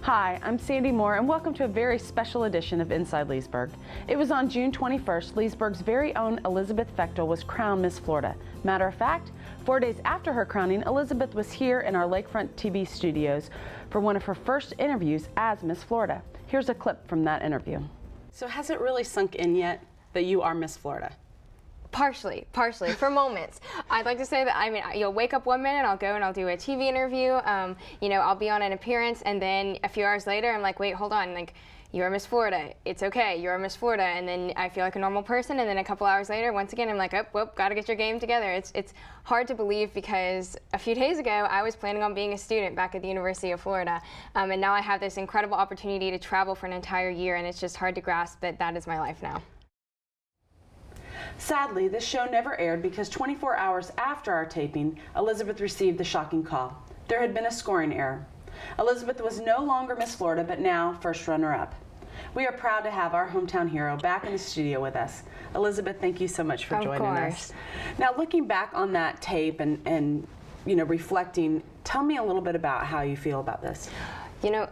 Hi, I'm Sandy Moore, and welcome to a very special edition of Inside Leesburg. It was on June 21st, Leesburg's very own Elizabeth Fechtel was crowned Miss Florida. Matter of fact, 4 days after her crowning, Elizabeth was here in our Lakefront TV studios for one of her first interviews as Miss Florida. Here's a clip from that interview. So has it really sunk in yet that you are Miss Florida? Partially, for moments. I'd like to say that, I mean, you'll wake up one minute, I'll go and I'll do a TV interview, I'll be on an appearance, and then a few hours later, I'm like, wait, hold on, like, you're Miss Florida, it's okay, you're Miss Florida, and then I feel like a normal person, and then a couple hours later, once again, I'm like, oh, whoop, gotta get your game together. It's hard to believe because a few days ago, I was planning on being a student back at the University of Florida, and now I have this incredible opportunity to travel for an entire year, and it's just hard to grasp that that is my life now. Sadly, this show never aired because 24 hours after our taping, Elizabeth received the shocking call. There had been a scoring error. Elizabeth was no longer Miss Florida, but now first runner-up. We are proud to have our hometown hero back in the studio with us. Elizabeth, thank you so much for joining us. Now, looking back on that tape and reflecting, tell me a little bit about how you feel about this. You know,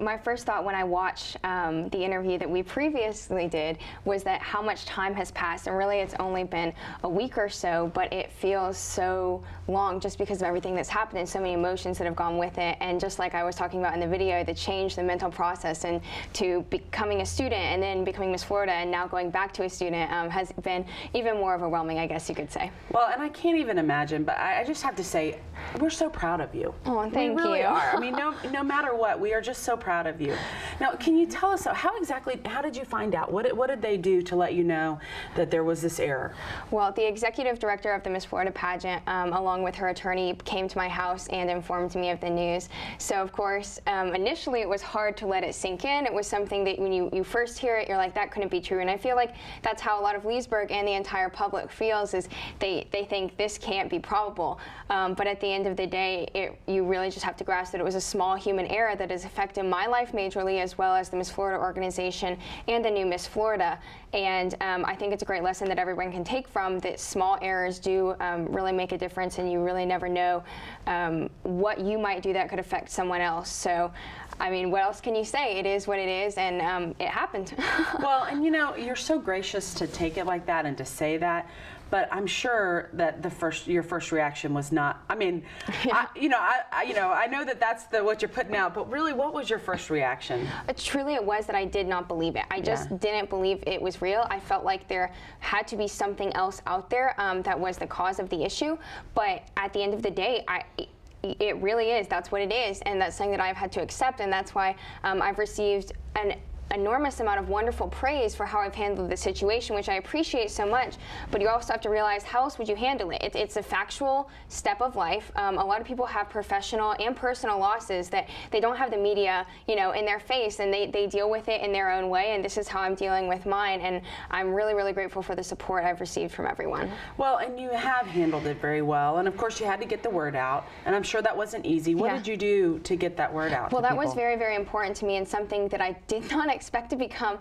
my first thought when I watched the interview that we previously did was that how much time has passed, and really it's only been a week or so, but it feels so long just because of everything that's happened and so many emotions that have gone with it. And just like I was talking about in the video, the change, the mental process, and to becoming a student and then becoming Miss Florida and now going back to a student has been even more overwhelming, I guess you could say. Well, and I can't even imagine, but I just have to say, we're so proud of you. Oh, thank you. We really are. I mean, no matter what, we are just so proud of you. Now, can you tell us how did you find out? What did they do to let you know that there was this error? Well, the executive director of the Miss Florida pageant, along with her attorney, came to my house and informed me of the news. So, of course, initially it was hard to let it sink in. It was something that when you first hear it, you're like, that couldn't be true. And I feel like that's how a lot of Leesburg and the entire public feels, is they think this can't be probable. But at the end of the day, you really just have to grasp that it was a small human error that has affected my life majorly, as well as the Miss Florida organization and the new Miss Florida. And I think it's a great lesson that everyone can take from that. Small errors do really make a difference, and you really never know what you might do that could affect someone else. So, I mean, what else can you say? It is what it is, and it happened. Well, and you're so gracious to take it like that and to say that. But I'm sure that your first reaction was not. I mean, yeah. I know that that's what you're putting out. But really, what was your first reaction? Truly, it was that I did not believe it. I just didn't believe it was real. I felt like there had to be something else out there that was the cause of the issue. But at the end of the day, it really is. That's what it is, and that's something that I've had to accept. And that's why I've received an enormous amount of wonderful praise for how I've handled the situation, which I appreciate so much. But you also have to realize, how else would you handle it? It's a factual step of life. A lot of people have professional and personal losses that they don't have the media, in their face, and they deal with it in their own way. And this is how I'm dealing with mine. And I'm really, really grateful for the support I've received from everyone. Well, and you have handled it very well. And of course, you had to get the word out. And I'm sure that wasn't easy. What did you do to get that word out? Well, that was very, very important to me, and something that I did not expect to become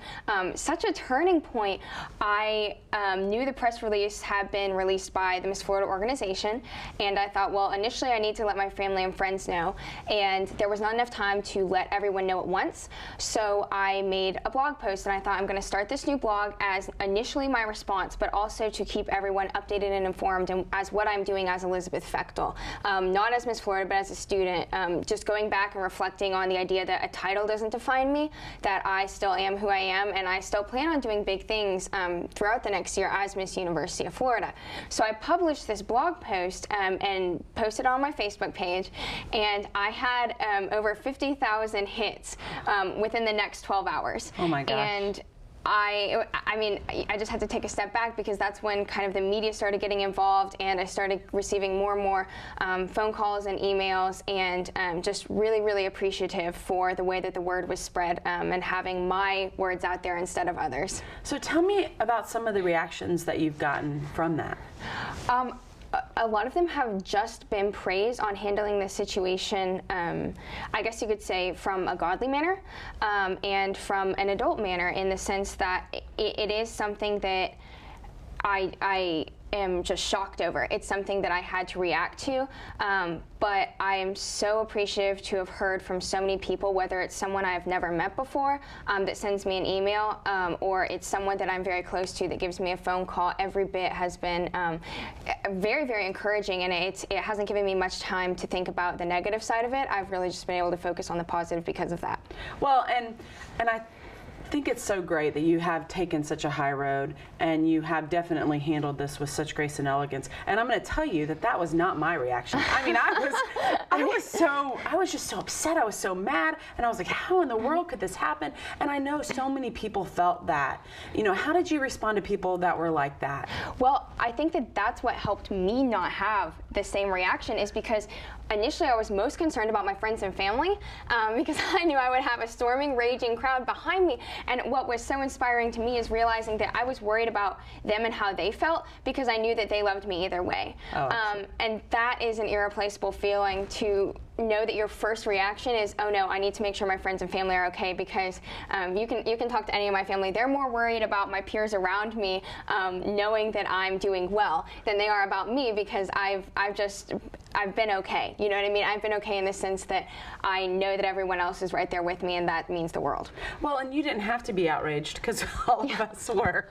such a turning point. I knew the press release had been released by the Miss Florida organization, and I thought, well, initially I need to let my family and friends know, and there was not enough time to let everyone know at once. So I made a blog post, and I thought, I'm going to start this new blog as initially my response, but also to keep everyone updated and informed, and as what I'm doing as Elizabeth Fechtel, not as Miss Florida, but as a student, just going back and reflecting on the idea that a title doesn't define me, that I still am who I am, and I still plan on doing big things throughout the next year as Miss University of Florida. So I published this blog post and posted it on my Facebook page, and I had over 50,000 hits within the next 12 hours. Oh my gosh. And I just had to take a step back, because that's when kind of the media started getting involved, and I started receiving more and more phone calls and emails, and just really, really appreciative for the way that the word was spread, and having my words out there instead of others. So tell me about some of the reactions that you've gotten from that. A lot of them have just been praised on handling the situation, I guess you could say, from a godly manner and from an adult manner, in the sense that it is something that I am just shocked over. It's something that I had to react to, but I am so appreciative to have heard from so many people, whether it's someone I've never met before that sends me an email, or it's someone that I'm very close to that gives me a phone call. Every bit has been very, very encouraging, and it hasn't given me much time to think about the negative side of it. I've really just been able to focus on the positive because of that. Well, and I think it's so great that you have taken such a high road, and you have definitely handled this with such grace and elegance. And I'm going to tell you that was not my reaction. I mean, I was just so upset. I was so mad, and I was like, how in the world could this happen? And I know so many people felt that. You know, how did you respond to people that were like that? Well, I think that that's what helped me not have the same reaction, is because initially I was most concerned about my friends and family, because I knew I would have a storming, raging crowd behind me. And what was so inspiring to me is realizing that I was worried about them and how they felt, because I knew that they loved me either way. And that is an irreplaceable feeling, to know that your first reaction is, oh no, I need to make sure my friends and family are okay, because you can talk to any of my family. They're more worried about my peers around me knowing that I'm doing well than they are about me, because I've been okay. You know what I mean? I've been okay in the sense that I know that everyone else is right there with me, and that means the world. Well, and you didn't have to be outraged, because all of us were.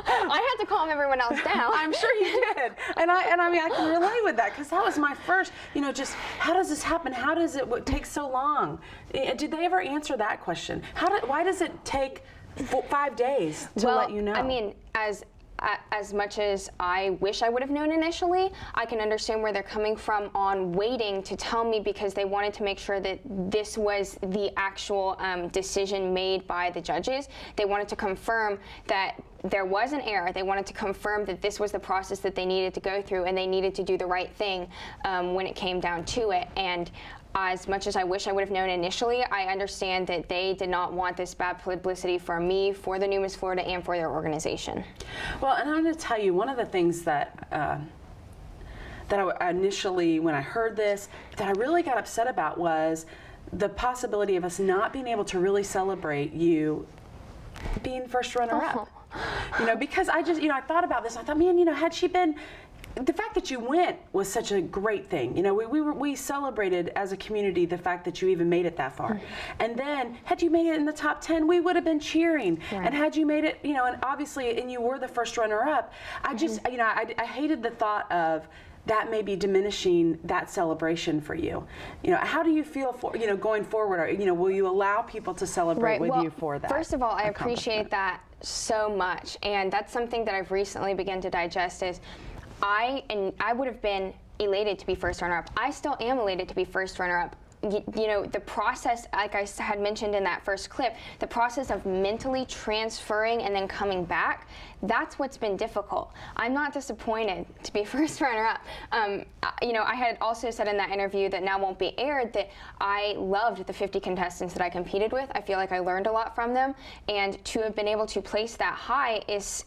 I had to calm everyone else down. I'm sure you did. And I mean, I can relate with that, because that was my first, just how does this happen? How does it take so long? Did they ever answer that question? Why does it take 5 days to let you know? I mean, as much as I wish I would have known initially, I can understand where they're coming from on waiting to tell me, because they wanted to make sure that this was the actual decision made by the judges. They wanted to confirm that there was an error. They wanted to confirm that this was the process that they needed to go through, and they needed to do the right thing when it came down to it. And as much as I wish I would have known initially, I understand that they did not want this bad publicity for me, for the new Miss Florida, and for their organization. Well, and I'm going to tell you, one of the things that I initially, when I heard this, that I really got upset about was the possibility of us not being able to really celebrate you being first runner-up. Because I just, I thought about this. I thought, man, had she been, the fact that you went was such a great thing. We celebrated as a community the fact that you even made it that far. And then, had you made it in the top 10, we would have been cheering. Right. And had you made it, and obviously, and you were the first runner-up, I just, I hated the thought of that may be diminishing that celebration for you. How do you feel for, going forward? Will you allow people to celebrate with you for that? First of all, I appreciate that so much. And that's something that I've recently begun to digest is, I would have been elated to be first runner-up. I still am elated to be first runner-up. The process, like I had mentioned in that first clip, the process of mentally transferring and then coming back, that's what's been difficult. I'm not disappointed to be first runner-up. I had also said in that interview that now won't be aired that I loved the 50 contestants that I competed with. I feel like I learned a lot from them, and to have been able to place that high is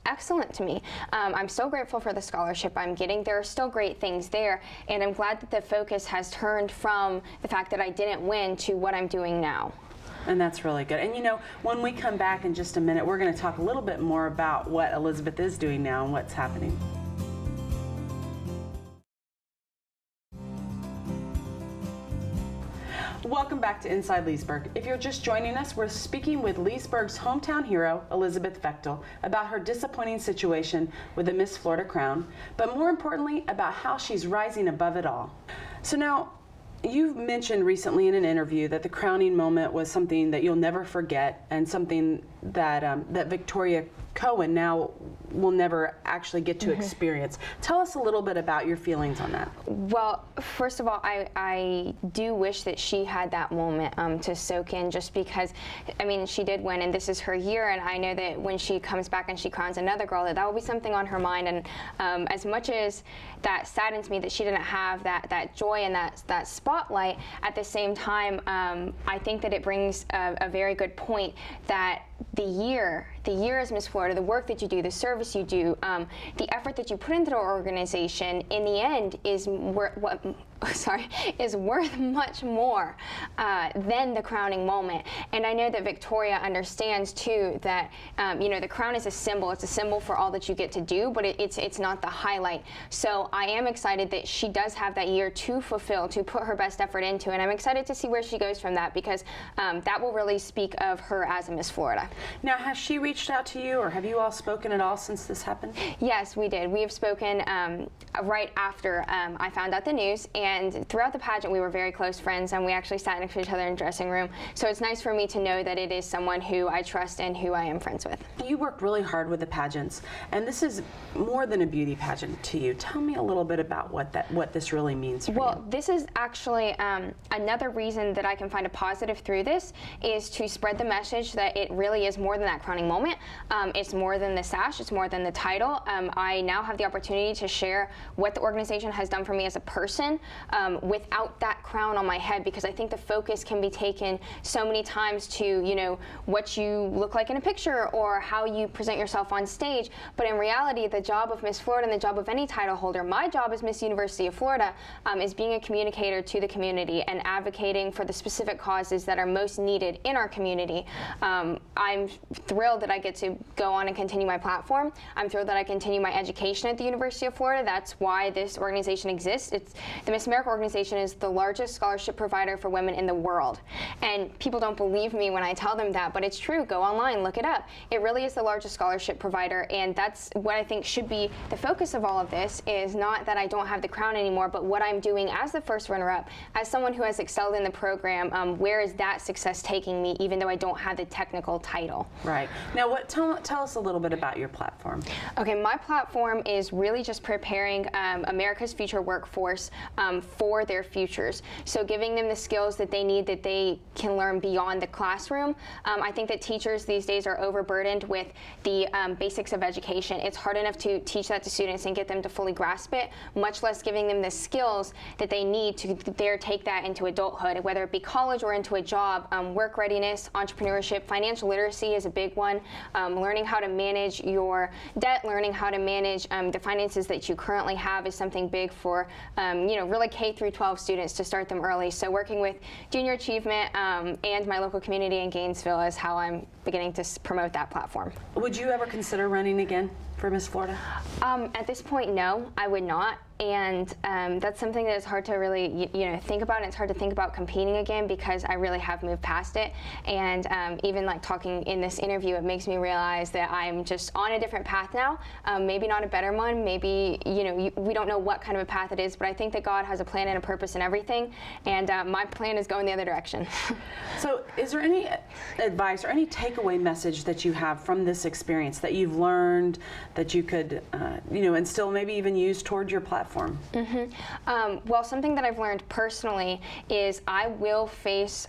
excellent to me. I'm so grateful for the scholarship I'm getting. There are still great things there, and I'm glad that the focus has turned from the fact that I didn't win to what I'm doing now. And that's really good. And when we come back in just a minute, we're going to talk a little bit more about what Elizabeth is doing now and what's happening. Welcome back to Inside Leesburg. If you're just joining us, we're speaking with Leesburg's hometown hero, Elizabeth Fechtel, about her disappointing situation with the Miss Florida crown, but more importantly, about how she's rising above it all. So now, you've mentioned recently in an interview that the crowning moment was something that you'll never forget, and something that that Victoria Cohen now will never actually get to experience. Tell us a little bit about your feelings on that. Well, first of all, I do wish that she had that moment to soak in, just because, she did win, and this is her year, and I know that when she comes back and she crowns another girl, that will be something on her mind. And as much as that saddens me that she didn't have that joy and that spotlight, at the same time, I think that it brings a very good point that the year as Miss Florida, the work that you do, the service you do, the effort that you put into the organization, in the end is what is worth much more than the crowning moment. And I know that Victoria understands too that the crown is a symbol. It's a symbol for all that you get to do, but it's not the highlight. So I am excited that she does have that year to fulfill, to put her best effort into, and I'm excited to see where she goes from that, because that will really speak of her as a Miss Florida. Now, has she reached out to you, or have you all spoken at all since this happened? Yes, we did. We have spoken right after I found out the news, and throughout the pageant we were very close friends, and we actually sat next to each other in the dressing room. So it's nice for me to know that it is someone who I trust and who I am friends with. You worked really hard with the pageants, and this is more than a beauty pageant to you. Tell me a little bit about what this really means for you. Well, this is actually another reason that I can find a positive through this, is to spread the message that it really is more than that crowning moment. It's more than the sash, it's more than the title. I now have the opportunity to share what the organization has done for me as a person without that crown on my head, because I think the focus can be taken so many times to, what you look like in a picture or how you present yourself on stage. But in reality, the job of Miss Florida and the job of any title holder, my job as Miss University of Florida, is being a communicator to the community and advocating for the specific causes that are most needed in our community. I'm thrilled that I get to go on and continue my platform. I'm thrilled that I continue my education at the University of Florida. That's why this organization exists. The Miss America organization is the largest scholarship provider for women in the world. And people don't believe me when I tell them that, but it's true. Go online, look it up. It really is the largest scholarship provider, and that's what I think should be the focus of all of this, is not that I don't have the crown anymore, but what I'm doing as the first runner-up, as someone who has excelled in the program, where is that success taking me, even though I don't have the technical title. Right. Now, tell us a little bit about your platform. Okay, my platform is really just preparing America's future workforce for their futures. So giving them the skills that they need, that they can learn beyond the classroom. I think that teachers these days are overburdened with the basics of education. It's hard enough to teach that to students and get them to fully grasp it, much less giving them the skills that they need to dare take that into adulthood, whether it be college or into a job. Work readiness, entrepreneurship, financial literacy is a big one. Learning how to manage your debt, learning how to manage the finances that you currently have is something big for really K through 12 students, to start them early. So working with Junior Achievement and my local community in Gainesville is how I'm beginning to promote that platform. Would you ever consider running again for Miss Florida? At this point, no, I would not. And that's something that is hard to really, think about. And it's hard to think about competing again, because I really have moved past it. And even like talking in this interview, it makes me realize that I'm just on a different path now. Maybe not a better one. Maybe, we don't know what kind of a path it is, but I think that God has a plan and a purpose in everything. And my plan is going the other direction. So is there any advice or any takeaway message that you have from this experience that you've learned that you could, instill, maybe even use toward your platform? Well, something that I've learned personally is I will face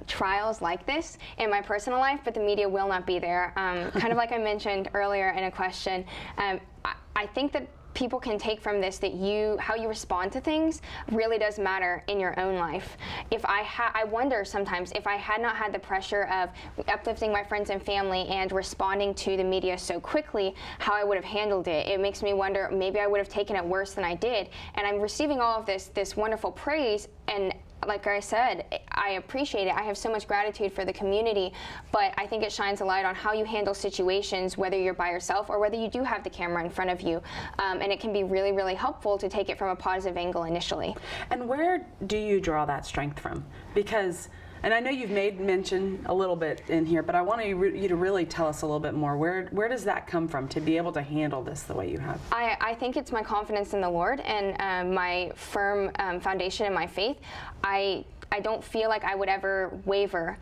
trials like this in my personal life, but the media will not be there. Kind of like I mentioned earlier in a question, I think that people can take from this that how you respond to things really does matter in your own life. I wonder sometimes if I had not had the pressure of uplifting my friends and family and responding to the media so quickly, how I would have handled it. It makes me wonder, maybe I would have taken it worse than I did. And I'm receiving all of this wonderful praise, and like I said, I appreciate it. I have so much gratitude for the community, but I think it shines a light on how you handle situations, whether you're by yourself or whether you do have the camera in front of you. And it can be really, really helpful to take it from a positive angle initially. And where do you draw that strength from? Because, and I know you've made mention a little bit in here, but I want you to really tell us a little bit more. Where does that come from to be able to handle this the way you have? I think it's my confidence in the Lord and my firm foundation in my faith. I don't feel like I would ever waver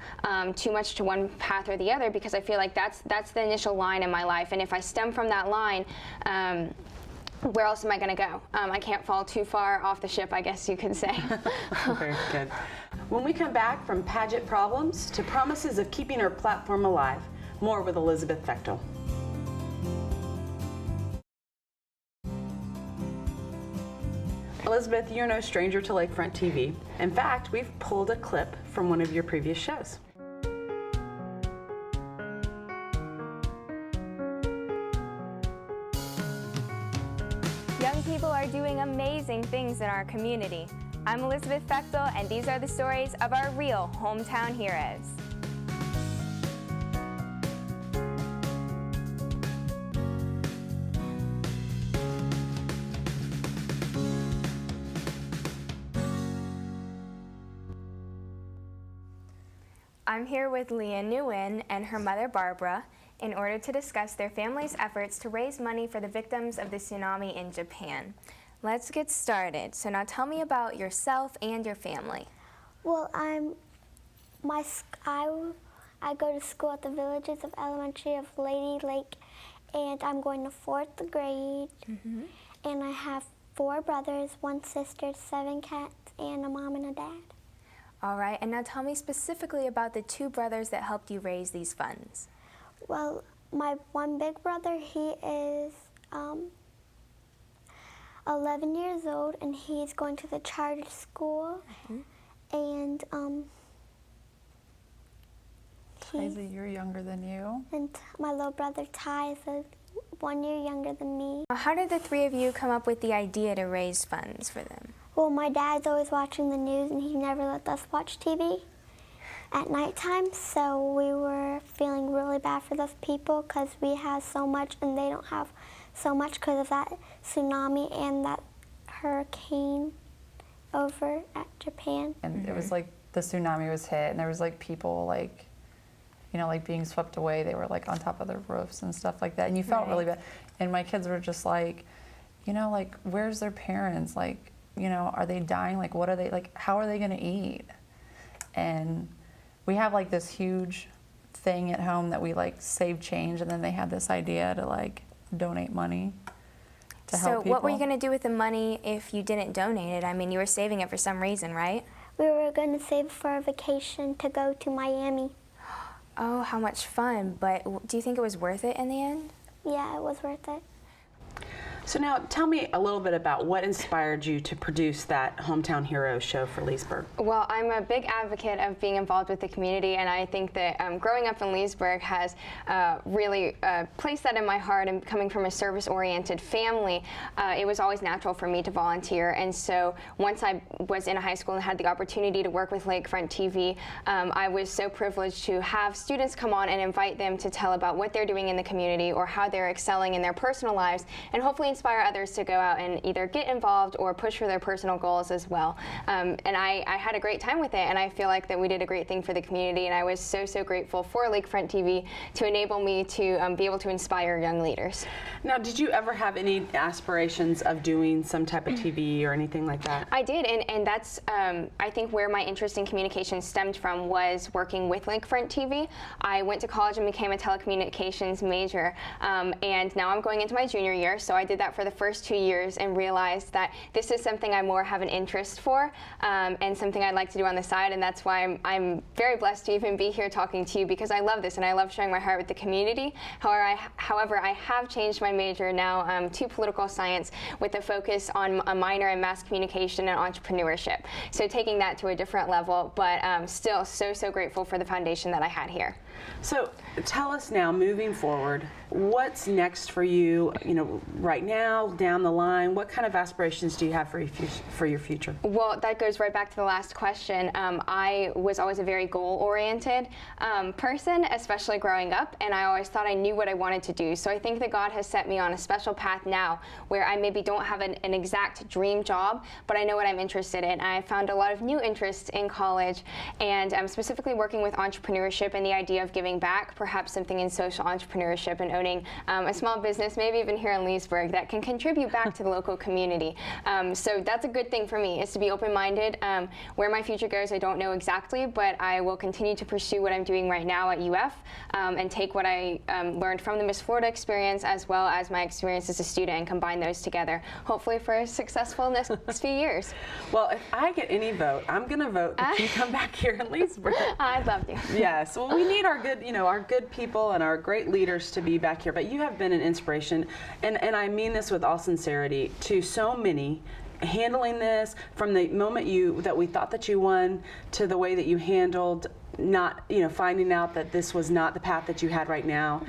too much to one path or the other, because I feel like that's the initial line in my life. And if I stem from that line, where else am I going to go? I can't fall too far off the ship, I guess you could say. Very good. When we come back, from pageant problems to promises of keeping our platform alive, more with Elizabeth Fechtel. Elizabeth, you're no stranger to Lakefront TV. In fact, we've pulled a clip from one of your previous shows. Young people are doing amazing things in our community. I'm Elizabeth Fechtel, and these are the stories of our real hometown heroes. I'm here with Leah Nguyen and her mother Barbara in order to discuss their family's efforts to raise money for the victims of the tsunami in Japan. Let's get started. So now tell me about yourself and your family. Well, I go to school at the Villages of Elementary of Lady Lake, and I'm going to 4th grade. And I have 4 brothers, 1 sister, 7 cats, and a mom and a dad. All right, and now tell me specifically about the 2 brothers that helped you raise these funds. Well, my one big brother, he is 11 years old, and he's going to the charter school. And Ty's a year younger than you. and my little brother Ty is 1 year younger than me. How did the 3 of you come up with the idea to raise funds for them? Well, my dad's always watching the news, and he never let us watch TV at nighttime, so we were feeling really bad for those people because we have so much and they don't have so much because of that tsunami and that hurricane over at Japan. And it was like the tsunami was hit, and there was like people like, you know, like being swept away. They were like on top of their roofs and stuff like that, and you felt really bad. And my kids were just like, you know, like, where's their parents? Like, you know, are they dying? Like, what are they, like, how are they gonna eat? And we have like this huge thing at home that we like save change, and then they had this idea to like donate money to help people. So what were you going to do with the money if you didn't donate it? I mean, you were saving it for some reason, right? We were going to save for a vacation to go to Miami. Oh, how much fun. But do you think it was worth it in the end? Yeah, it was worth it. So now tell me a little bit about what inspired you to produce that Hometown Heroes show for Leesburg. Well, I'm a big advocate of being involved with the community, and I think that growing up in Leesburg has really placed that in my heart, and coming from a service-oriented family, it was always natural for me to volunteer. And so once I was in high school and had the opportunity to work with Lakefront TV, I was so privileged to have students come on and invite them to tell about what they're doing in the community or how they're excelling in their personal lives, and hopefully inspire others to go out and either get involved or push for their personal goals as well. And I had a great time with it, and I feel like that we did a great thing for the community, and I was so grateful for Lakefront TV to enable me to be able to inspire young leaders. Now, did you ever have any aspirations of doing some type of TV or anything like that? I did, and that's I think where my interest in communication stemmed from was working with Lakefront TV. I went to college and became a telecommunications major, and now I'm going into my junior year, so I did that for the first 2 years and realized that this is something I more have an interest for, and something I'd like to do on the side, and that's why I'm very blessed to even be here talking to you, because I love this and I love sharing my heart with the community. However, I have changed my major now to political science with a focus on a minor in mass communication and entrepreneurship. So taking that to a different level, but still so grateful for the foundation that I had here. So tell us now, moving forward, what's next for you, right now, down the line? What kind of aspirations do you have for your future? Well, that goes right back to the last question. I was always a very goal-oriented person, especially growing up, and I always thought I knew what I wanted to do. So I think that God has set me on a special path now where I maybe don't have an exact dream job, but I know what I'm interested in. I found a lot of new interests in college, and I'm specifically working with entrepreneurship and the idea of giving back, perhaps something in social entrepreneurship and owning a small business, maybe even here in Leesburg, that can contribute back to the local community. So that's a good thing for me, is to be open-minded. Where my future goes, I don't know exactly, but I will continue to pursue what I'm doing right now at UF and take what I learned from the Miss Florida experience as well as my experience as a student and combine those together, hopefully for a successful next few years. Well, if I get any vote, I'm going to vote that you come back here in Leesburg. I'd love to. Yes, well, we need our good people and our great leaders to be back here, but you have been an inspiration, and I mean this with all sincerity, to so many, handling this from the moment that we thought that you won to the way that you handled not, finding out that this was not the path that you had right now.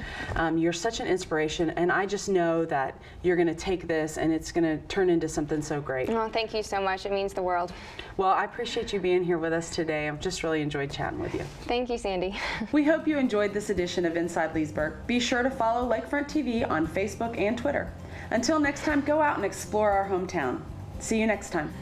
You're such an inspiration, and I just know that you're going to take this and it's going to turn into something so great. Well, thank you so much. It means the world. Well, I appreciate you being here with us today. I've just really enjoyed chatting with you. Thank you, Sandy. We hope you enjoyed this edition of Inside Leesburg. Be sure to follow Lakefront TV on Facebook and Twitter. Until next time, go out and explore our hometown. See you next time.